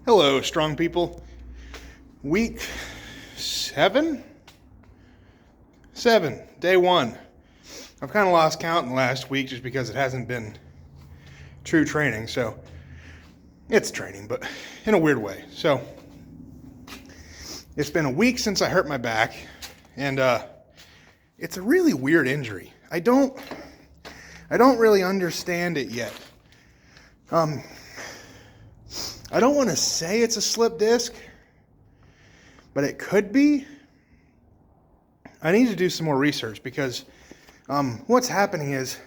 Hello, strong people. Week 7? 7, day 1. I've kind of lost count in the last week just because it hasn't been true training. So it's training, but in a weird way. So it's been a week since I hurt my back, and it's a really weird injury. I don't really understand it yet. I don't want to say it's a slip disc, but it could be. I need to do some more research because what's happening is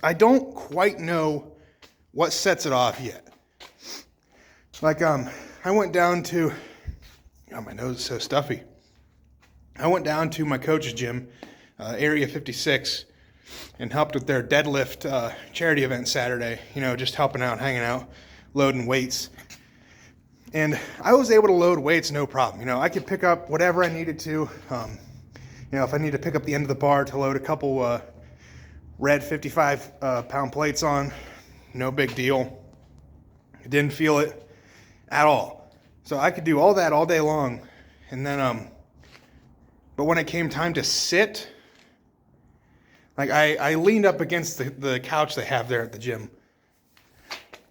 I don't quite know what sets it off yet. Like, I went down to, my nose is so stuffy. I went down to my coach's gym, Area 56, and helped with their deadlift charity event Saturday. Just helping out, hanging out, loading weights. And I was able to load weights no problem. I could pick up whatever I needed to. If I need to pick up the end of the bar to load a couple red 55-pound plates on, no big deal. I didn't feel it at all. So I could do all that all day long. And then, but when it came time to sit, like I leaned up against the couch they have there at the gym.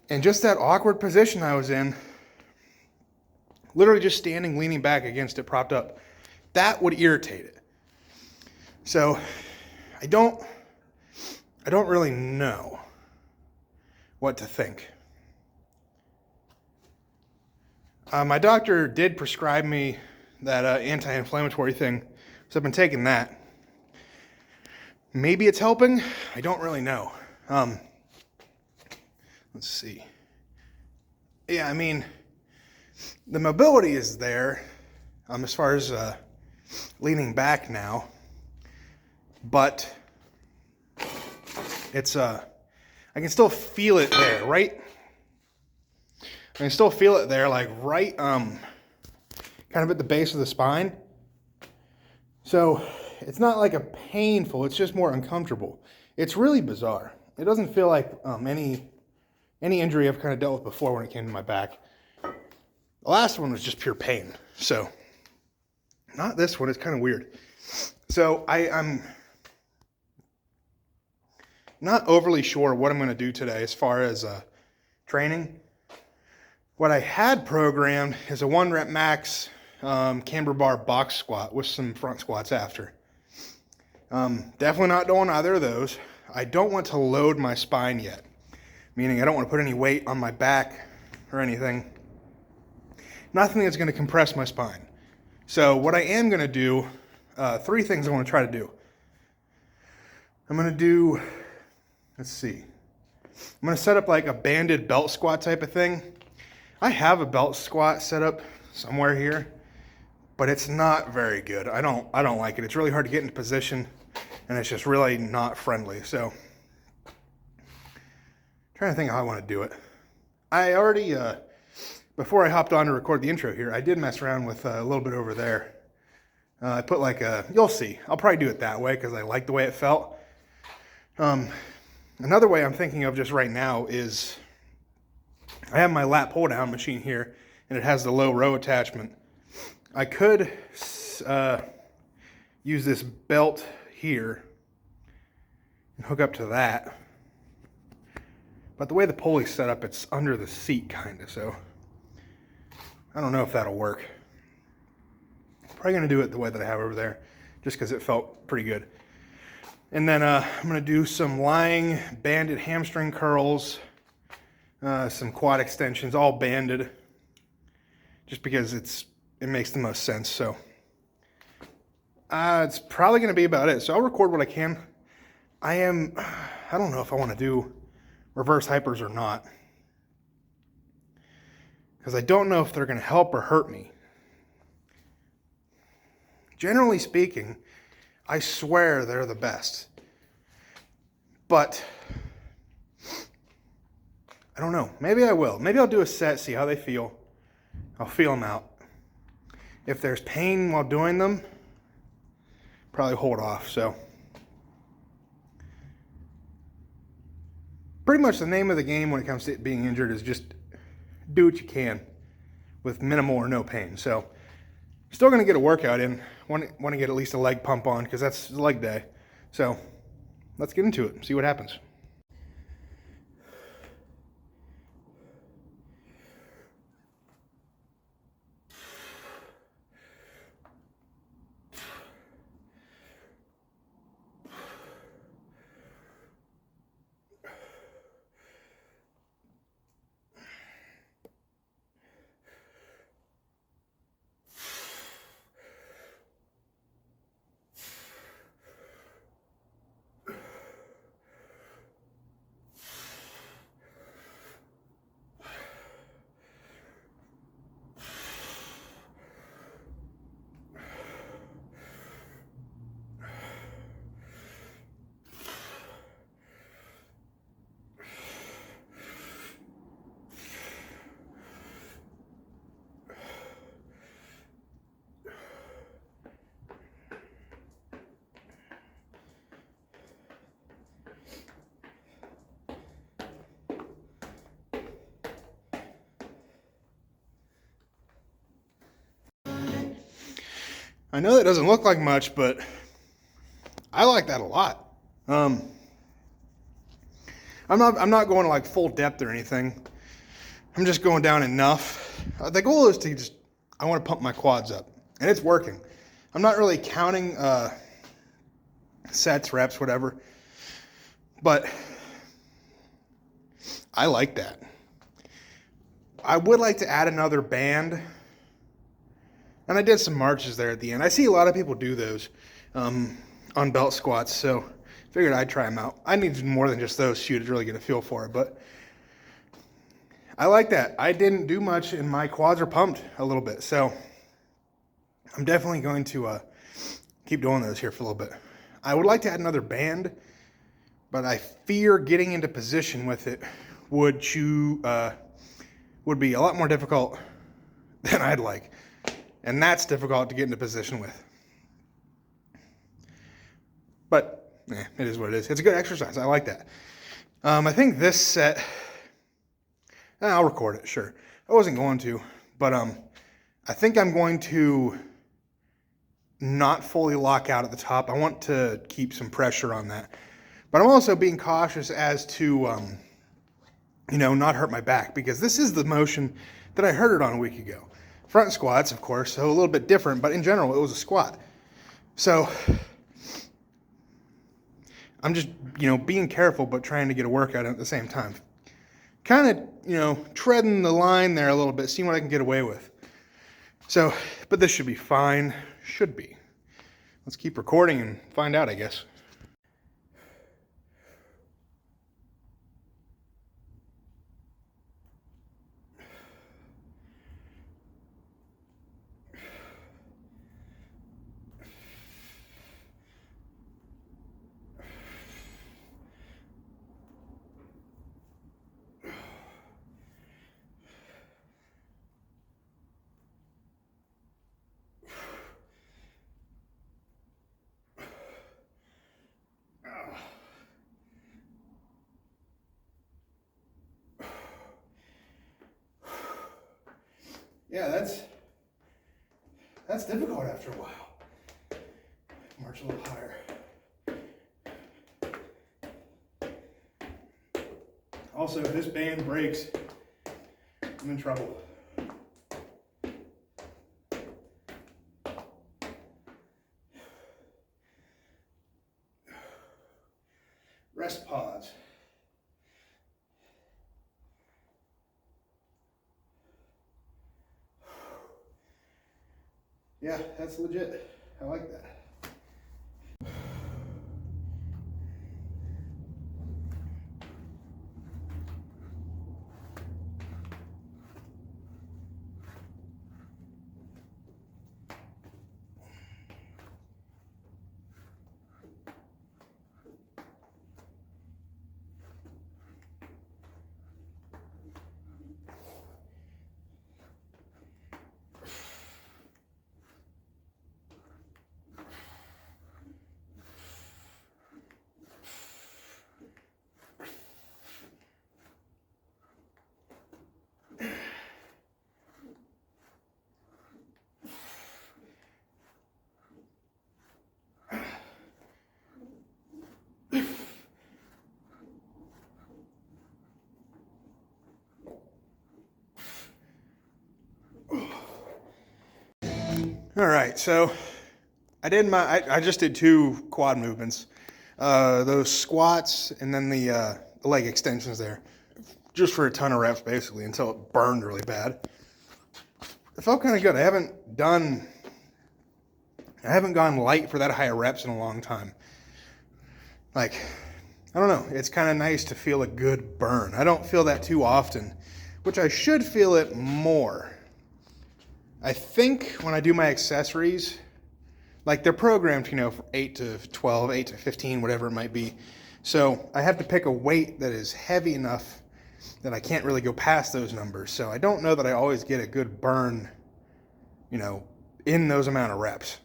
And just that awkward position I was in, literally just standing, leaning back against it, propped up, that would irritate it. So I don't really know what to think. My doctor did prescribe me that anti-inflammatory thing, so I've been taking that. Maybe it's helping. I don't really know. Let's see. Yeah, the mobility is there as far as leaning back now, but it's I can still feel it there, right? I can still feel it there, like right kind of at the base of the spine. So it's not like a painful, it's just more uncomfortable. It's really bizarre. It doesn't feel like any injury I've kind of dealt with before when it came to my back. The last one was just pure pain. So, not this one. It's kind of weird. So, I'm not overly sure what I'm going to do today as far as training. What I had programmed is a 1-rep max camber bar box squat with some front squats after. Definitely not doing either of those. I don't want to load my spine yet, meaning I don't want to put any weight on my back or anything. Nothing that's going to compress my spine. So what I am going to do, 3 things I want to try to do. I'm going to do, let's see. I'm going to set up like a banded belt squat type of thing. I have a belt squat set up somewhere here, but it's not very good. I don't like it. It's really hard to get into position, and it's just really not friendly. So, trying to think how I want to do it. I already, before I hopped on to record the intro here, I did mess around with a little bit over there. I put like you'll see. I'll probably do it that way because I like the way it felt. Another way I'm thinking of just right now is I have my lat pull down machine here, and it has the low row attachment. I could use this belt here and hook up to that. But the way the pulley's set up, it's under the seat kind of, so I don't know if that'll work. Probably going to do it the way that I have over there, just because it felt pretty good. And then I'm going to do some lying banded hamstring curls, some quad extensions, all banded, just because it makes the most sense. So it's probably going to be about it. So I'll record what I can. I don't know if I want to do reverse hypers or not, because I don't know if they're going to help or hurt me. Generally speaking, I swear they're the best. But I don't know. Maybe I will. Maybe I'll do a set, see how they feel. I'll feel them out. If there's pain while doing them, probably hold off. So pretty much the name of the game when it comes to being injured is just do what you can. with minimal or no pain. So still going to get a workout in. Want to get at least a leg pump on because that's leg day. So let's get into it, see what happens. I know that doesn't look like much, but I like that a lot. I'm not going to like full depth or anything. I'm just going down enough. The goal is to I want to pump my quads up, and it's working. I'm not really counting sets, reps, whatever, but I like that. I would like to add another band. And I did some marches there at the end. I see a lot of people do those on belt squats, so figured I'd try them out. I need more than just those to really get a feel for it, but I like that. I didn't do much, and my quads are pumped a little bit, so I'm definitely going to keep doing those here for a little bit. I would like to add another band, but I fear getting into position with it would be a lot more difficult than I'd like. And that's difficult to get into position with. But it is what it is. It's a good exercise. I like that. I think this set, I'll record it, sure. I wasn't going to, but I think I'm going to not fully lock out at the top. I want to keep some pressure on that. But I'm also being cautious as to, not hurt my back, because this is the motion that I hurt it on a week ago. Front squats, of course, so a little bit different, but in general, it was a squat. So I'm just, being careful, but trying to get a workout in at the same time. Kind of, treading the line there a little bit, seeing what I can get away with. So, but this should be fine. Should be. Let's keep recording and find out, I guess. Yeah, that's difficult after a while. March a little higher. Also, if this band breaks, I'm in trouble. Rest pause. Yeah, that's legit. I like that. All right, so I just did 2 quad movements, those squats and then the leg extensions there, just for a ton of reps basically until it burned really bad. It felt kind of good. I haven't gone light for that high of reps in a long time. Like, I don't know. It's kind of nice to feel a good burn. I don't feel that too often, which I should feel it more. I think when I do my accessories, like they're programmed, for 8 to 12, 8 to 15, whatever it might be. So I have to pick a weight that is heavy enough that I can't really go past those numbers. So I don't know that I always get a good burn, in those amount of reps.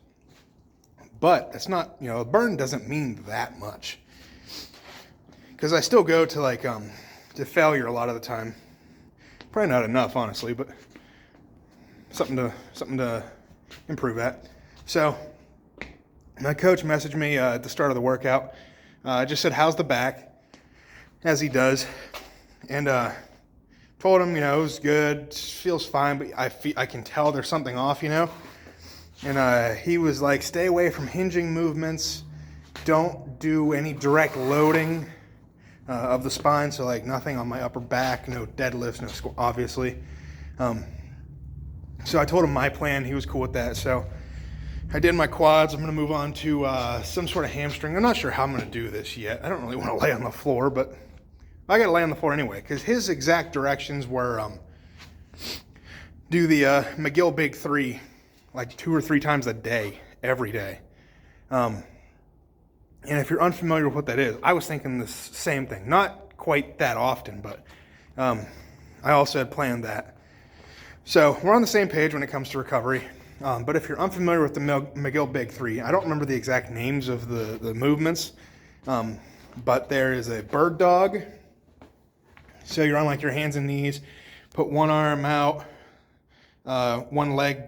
But it's not, a burn doesn't mean that much. Because I still go to to failure a lot of the time. Probably not enough, honestly, but something to improve at. So my coach messaged me at the start of the workout. Just said, "How's the back?" As he does, and told him, it was good, feels fine, but I can tell there's something off, And he was like, "Stay away from hinging movements. Don't do any direct loading of the spine, so like nothing on my upper back, no deadlifts, no squat, obviously." So I told him my plan. He was cool with that. So I did my quads. I'm going to move on to some sort of hamstring. I'm not sure how I'm going to do this yet. I don't really want to lay on the floor, but I got to lay on the floor anyway, because his exact directions were do the McGill Big 3 like 2 or 3 times a day, every day. And if you're unfamiliar with what that is, I was thinking the same thing. Not quite that often, but I also had planned that. So we're on the same page when it comes to recovery. But if you're unfamiliar with the McGill Big 3, I don't remember the exact names of the movements, but there is a bird dog. So you're on your hands and knees, put one arm out, one leg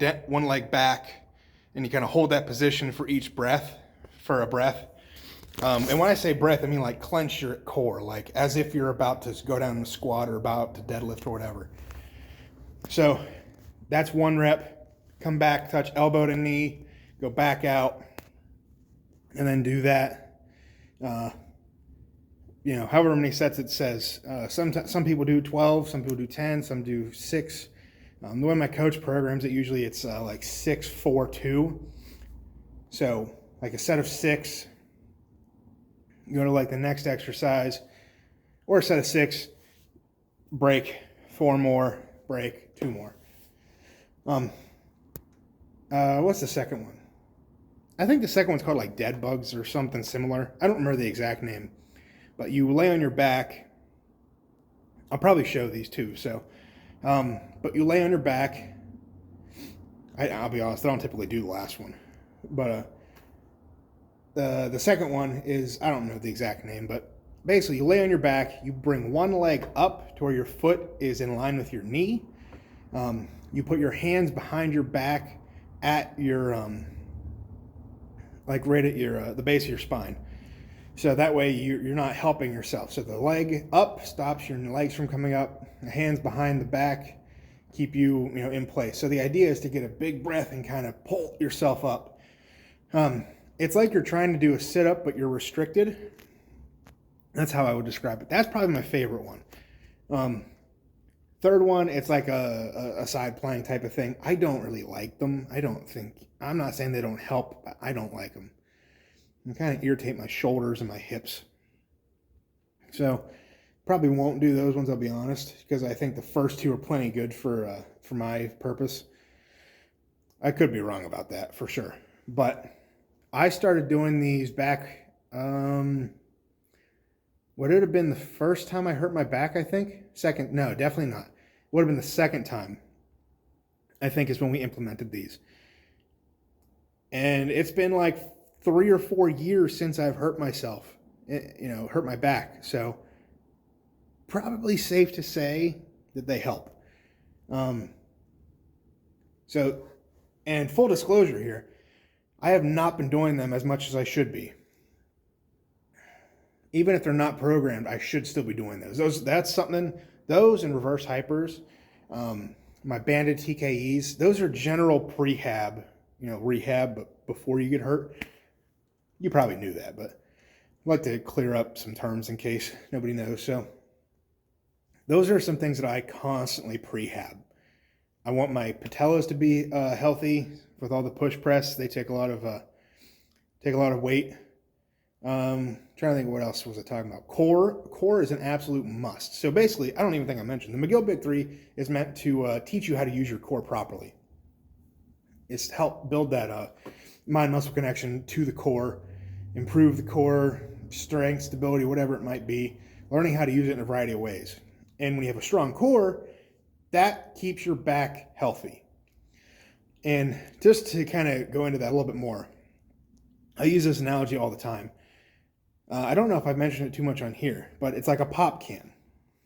back, and you kind of hold that position for each breath, for a breath. And when I say breath, I mean clench your core, as if you're about to go down the squat or about to deadlift or whatever. So that's 1 rep. Come back, touch elbow to knee, go back out, and then do that. However many sets it says. Some people do 12, some people do 10, some do 6. The way my coach programs it, usually it's 6, 4, 2. So a set of 6. You go to the next exercise, or a set of 6, break, 4 more, break, 2 more. What's the second one? I think the second one's called dead bugs or something similar. I don't remember the exact name, but you lay on your back. I'll probably show these too. So, but you lay on your back. I'll be honest, I don't typically do the last one, but the second one is, I don't know the exact name, but basically you lay on your back. You bring one leg up to where your foot is in line with your knee. You put your hands behind your back at your right at your the base of your spine, so that way you're not helping yourself. So the leg up stops your legs from coming up. The hands behind the back keep you in place. So the idea is to get a big breath and kind of pull yourself up. It's like you're trying to do a sit-up, but you're restricted. That's how I would describe it. That's probably my favorite one. Third one, it's like a side plank type of thing. I don't really like them. I'm not saying they don't help, but I don't like them. They kind of irritate my shoulders and my hips. So probably won't do those ones, I'll be honest, because I think the first 2 are plenty good for my purpose. I could be wrong about that for sure. But I started doing these back, would it have been the first time I hurt my back, I think? Second, no, definitely not. Would have been the second time, I think, is when we implemented these. And it's been 3 or 4 years since I've hurt myself, hurt my back. So probably safe to say that they help. So, and full disclosure here, I have not been doing them as much as I should be. Even if they're not programmed, I should still be doing those. That's something. Those and reverse hypers, my banded TKEs, those are general prehab rehab, but before you get hurt. You probably knew that, but I'd like to clear up some terms in case nobody knows. So those are some things that I constantly prehab. I want my patellas to be healthy with all the push press. They take a lot of weight. Trying to think of what else was I talking about. Core is an absolute must. So basically, I don't even think I mentioned the McGill Big 3 is meant to teach you how to use your core properly. It's to help build that mind-muscle connection to the core, improve the core strength, stability, whatever it might be, learning how to use it in a variety of ways. And when you have a strong core, that keeps your back healthy. And just to kind of go into that a little bit more, I use this analogy all the time. I don't know if I've mentioned it too much on here, but it's like a pop can.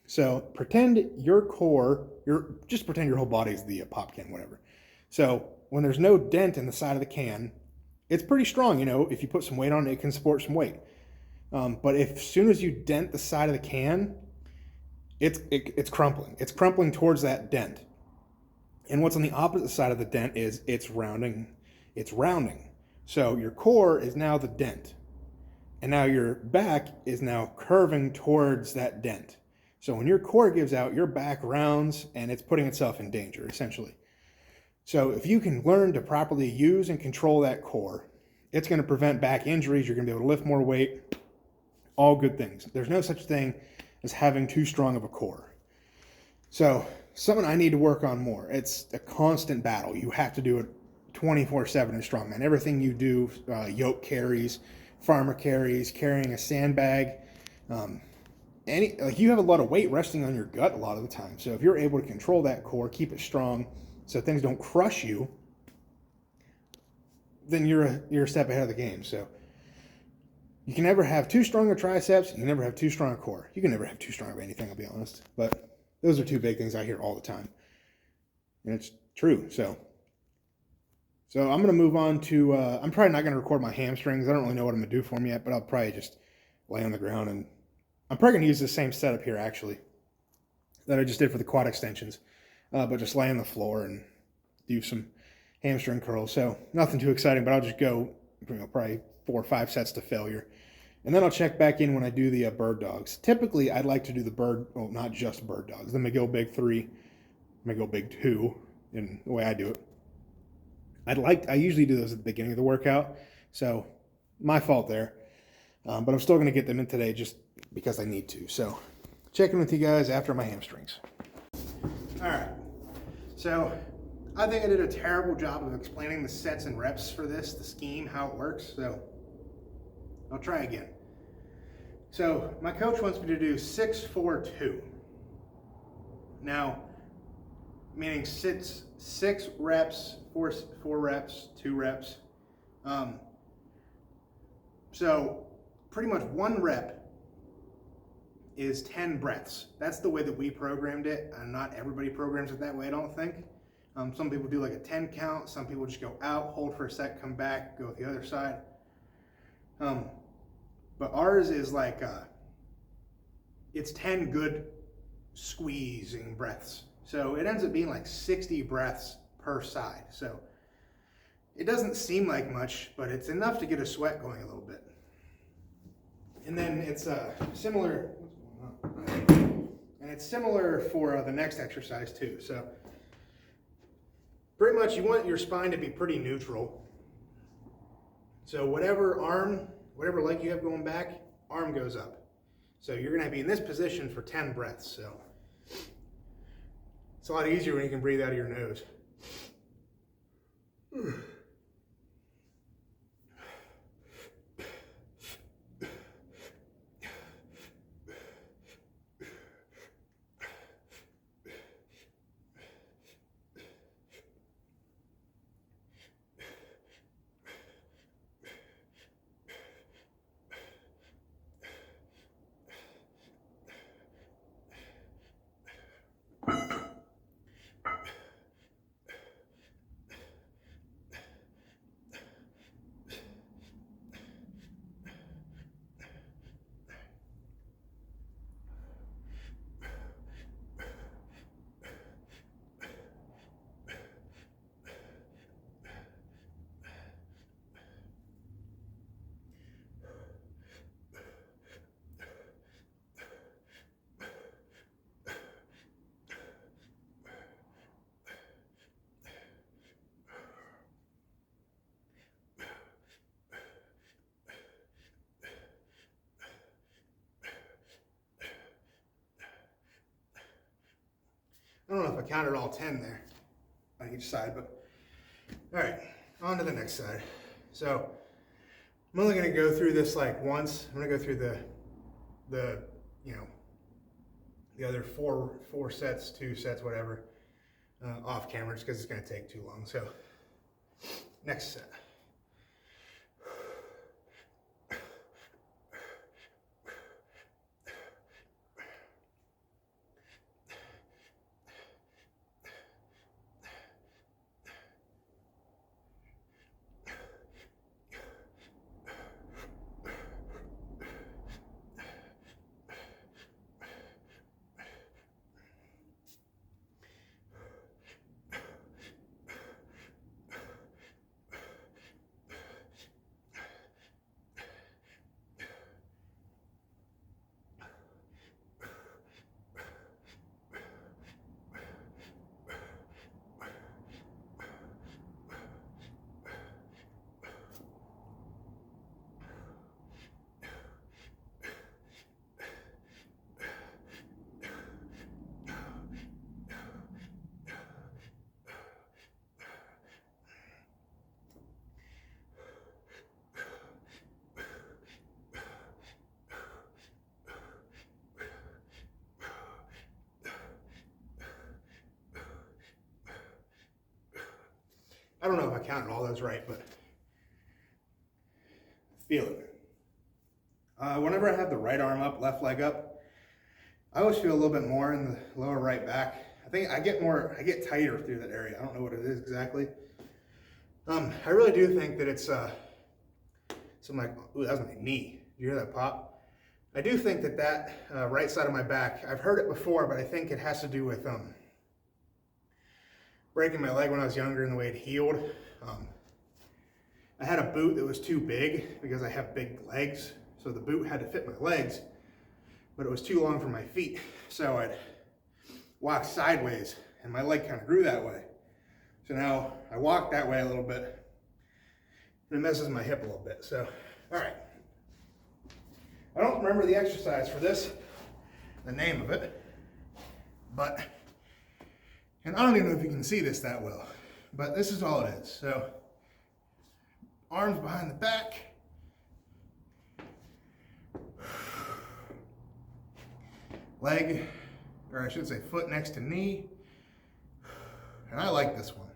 So pretend your core, just pretend your whole body is the pop can, whatever. So when there's no dent in the side of the can, it's pretty strong. If you put some weight on it, it can support some weight. But as soon as you dent the side of the can, it's crumpling. It's crumpling towards that dent. And what's on the opposite side of the dent is it's rounding. It's rounding. So your core is now the dent. And now your back is now curving towards that dent. So when your core gives out, your back rounds and it's putting itself in danger, essentially. So if you can learn to properly use and control that core, it's going to prevent back injuries. You're going to be able to lift more weight. All good things. There's no such thing as having too strong of a core. So something I need to work on more. It's a constant battle. You have to do it 24/7 in strongman. Everything you do, yoke carries, farmer carries, carrying a sandbag, you have a lot of weight resting on your gut a lot of the time. So if you're able to control that core, keep it strong, so things don't crush you, then you're a step ahead of the game. So you can never have too strong a triceps. You can never have too strong a core. You can never have too strong of anything, I'll be honest. But those are two big things I hear all the time. And it's true. So I'm going to move on to, I'm probably not going to record my hamstrings. I don't really know what I'm going to do for them yet, but I'll probably just lay on the ground. And I'm probably going to use the same setup here, actually, that I just did for the quad extensions. But just lay on the floor and do some hamstring curls. So nothing too exciting, but I'll just go probably 4 or 5 sets to failure. And then I'll check back in when I do the bird dogs. Typically, I'd like to do not just bird dogs, the McGill Big 3, McGill Big 2, in the way I do it. I usually do those at the beginning of the workout, so my fault there. But I'm still going to get them in today just because I need to. So checking with you guys after my hamstrings. All right. So I think I did a terrible job of explaining the sets and reps for this, the scheme, how it works. So I'll try again. So my coach wants me to do 6-4-2. Now, meaning six reps, four reps, 2 reps. So pretty much 1 rep is 10 breaths. That's the way that we programmed it, and not everybody programs it that way, I don't think. Some people do like a 10 count. Some people just go out, hold for a sec, come back, go the other side. But ours is like, it's 10 good squeezing breaths. So it ends up being like 60 breaths per side. So it doesn't seem like much, but it's enough to get a sweat going a little bit. And then it's similar, and it's similar for the next exercise too. So pretty much you want your spine to be pretty neutral. So whatever leg you have going back, arm goes up. So you're gonna be in this position for 10 breaths. So it's a lot easier when you can breathe out of your nose. I don't know if I counted all 10 there on each side, but all right, on to the next side. So I'm only going to go through this like once. I'm going to go through the you know, the other four sets, 2 sets, whatever, off camera, just because it's going to take too long. So next set. I don't know if I counted all those right, but feel it. Whenever I have the right arm up, left leg up, I always feel a little bit more in the lower right back. I think I get tighter through that area. I don't know what it is exactly. I really do think that it's something like, ooh, that was my knee. Did you hear that pop? I do think that right side of my back, I've heard it before, but I think it has to do with breaking my leg when I was younger and the way it healed. I had a boot that was too big because I have big legs, so the boot had to fit my legs, but it was too long for my feet. So I'd walk sideways and my leg kind of grew that way. So now I walk that way a little bit and it messes my hip a little bit. So, all right. I don't remember the exercise for this, the name of it, but and I don't even know if you can see this that well, but this is all it is. So, arms behind the back. Leg, or I should say foot next to knee. And I like this one.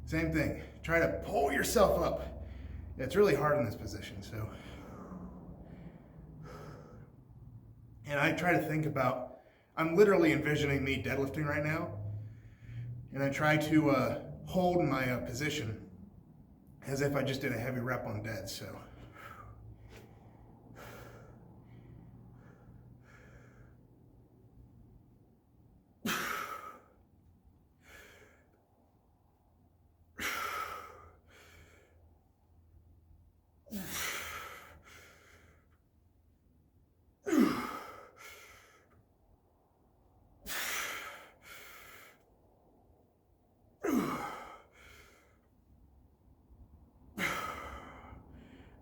Same thing. Try to pull yourself up. Yeah, it's really hard in this position, so. And I try to think about, I'm literally envisioning me deadlifting right now, and I try to hold my position as if I just did a heavy rep on dead, so.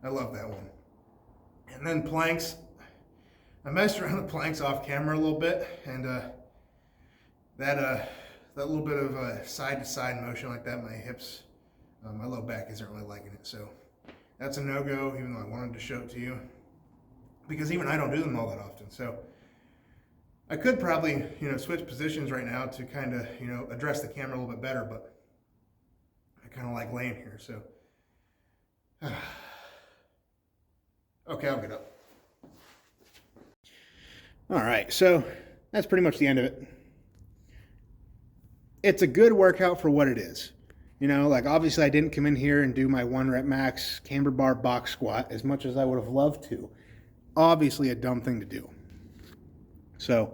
I love that one. And then planks. I messed around with planks off camera a little bit, and that little bit of side-to-side motion like that, my hips, my low back isn't really liking it. So that's a no-go, even though I wanted to show it to you, because even I don't do them all that often. So I could probably, switch positions right now to kind of, address the camera a little bit better, but I kind of like laying here. So. Okay, I'll get up. All right, so that's pretty much the end of it. It's a good workout for what it is. Like obviously I didn't come in here and do my 1 rep max camber bar box squat as much as I would have loved to. Obviously a dumb thing to do. So,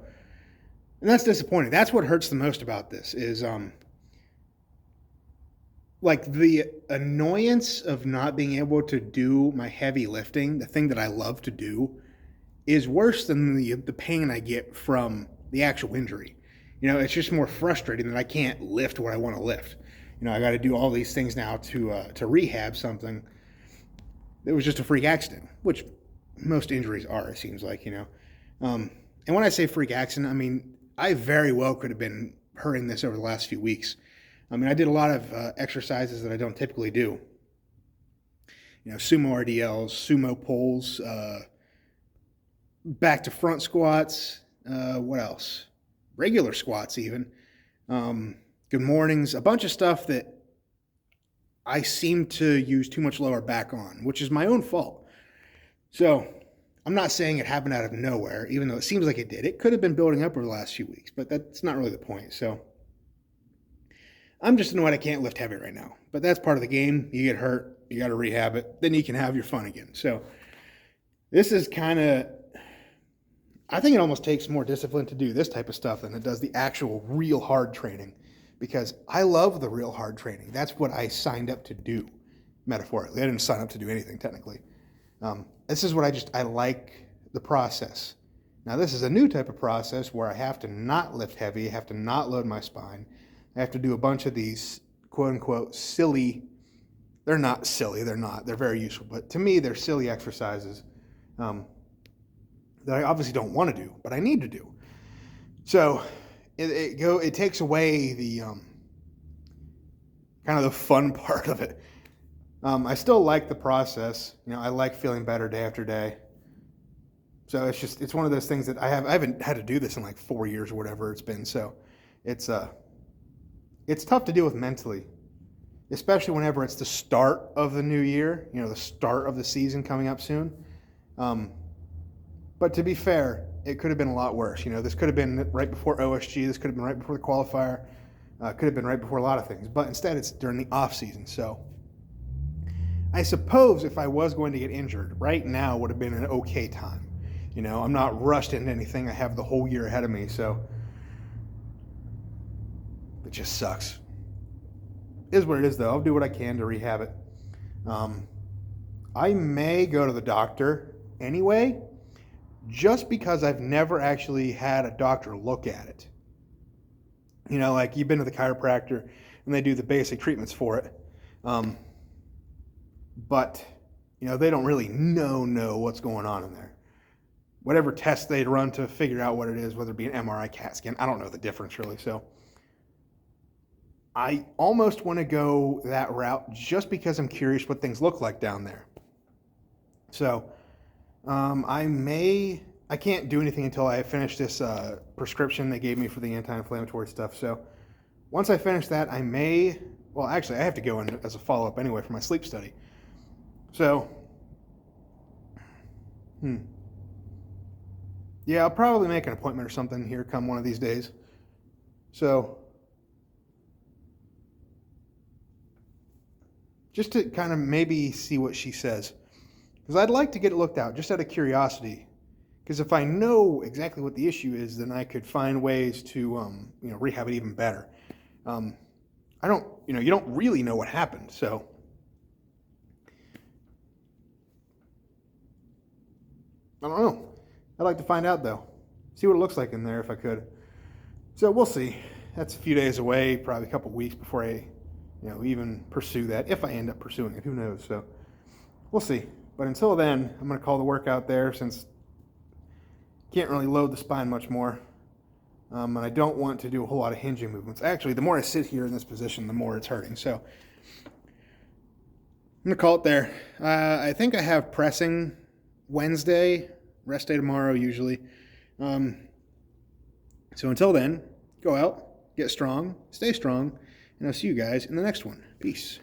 and that's disappointing. That's what hurts the most about this is like the annoyance of not being able to do my heavy lifting, the thing that I love to do, is worse than the pain I get from the actual injury. It's just more frustrating that I can't lift what I want to lift. I got to do all these things now to rehab something that was just a freak accident, which most injuries are, it seems like, And when I say freak accident, I mean, I very well could have been hurting this over the last few weeks. I mean, I did a lot of exercises that I don't typically do. Sumo RDLs, sumo pulls, back to front squats. What else? Regular squats even. Good mornings. A bunch of stuff that I seem to use too much lower back on, which is my own fault. So I'm not saying it happened out of nowhere, even though it seems like it did. It could have been building up over the last few weeks, but that's not really the point. So I'm just annoyed I can't lift heavy right now. But that's part of the game. You get hurt, you got to rehab it, then you can have your fun again. So this is kind of, I think it almost takes more discipline to do this type of stuff than it does the actual real hard training, because I love the real hard training. That's what I signed up to do, metaphorically. I didn't sign up to do anything technically. This is what I like the process. Now this is a new type of process where I have to not lift heavy, I have to not load my spine. I have to do a bunch of these quote unquote silly, they're not silly, they're very useful, but to me they're silly exercises that I obviously don't want to do, but I need to do. So it takes away the kind of the fun part of it. I still like the process. I like feeling better day after day. So it's one of those things that I haven't had to do this in like 4 years or whatever it's been. So it's tough to deal with mentally, especially whenever it's the start of the new year, the start of the season coming up soon. But to be fair, it could have been a lot worse. This could have been right before OSG. This could have been right before the qualifier. Could have been right before a lot of things. But instead, it's during the off season. So I suppose if I was going to get injured, right now would have been an okay time. I'm not rushed into anything. I have the whole year ahead of me. So it just sucks. It is what it is, though. I'll do what I can to rehab it. I may go to the doctor anyway, just because I've never actually had a doctor look at it. Like you've been to the chiropractor and they do the basic treatments for it. But, they don't really know what's going on in there. Whatever test they'd run to figure out what it is, whether it be an MRI, CAT scan, I don't know the difference really. So I almost want to go that route just because I'm curious what things look like down there. So I can't do anything until I finish this prescription they gave me for the anti-inflammatory stuff. So once I finish that, I have to go in as a follow-up anyway for my sleep study. So, yeah, I'll probably make an appointment or something here come one of these days. So, just to kind of maybe see what she says. Because I'd like to get it looked out, just out of curiosity. Because if I know exactly what the issue is, then I could find ways to, rehab it even better. You don't really know what happened, so. I don't know. I'd like to find out, though. See what it looks like in there if I could. So we'll see. That's a few days away, probably a couple weeks before I, even pursue that. If I end up pursuing it, who knows? So we'll see. But until then, I'm going to call the workout there since can't really load the spine much more. And I don't want to do a whole lot of hinging movements. Actually, the more I sit here in this position, the more it's hurting. So I'm going to call it there. I think I have pressing Wednesday, rest day tomorrow usually. So until then, go out, get strong, stay strong, and I'll see you guys in the next one. Peace.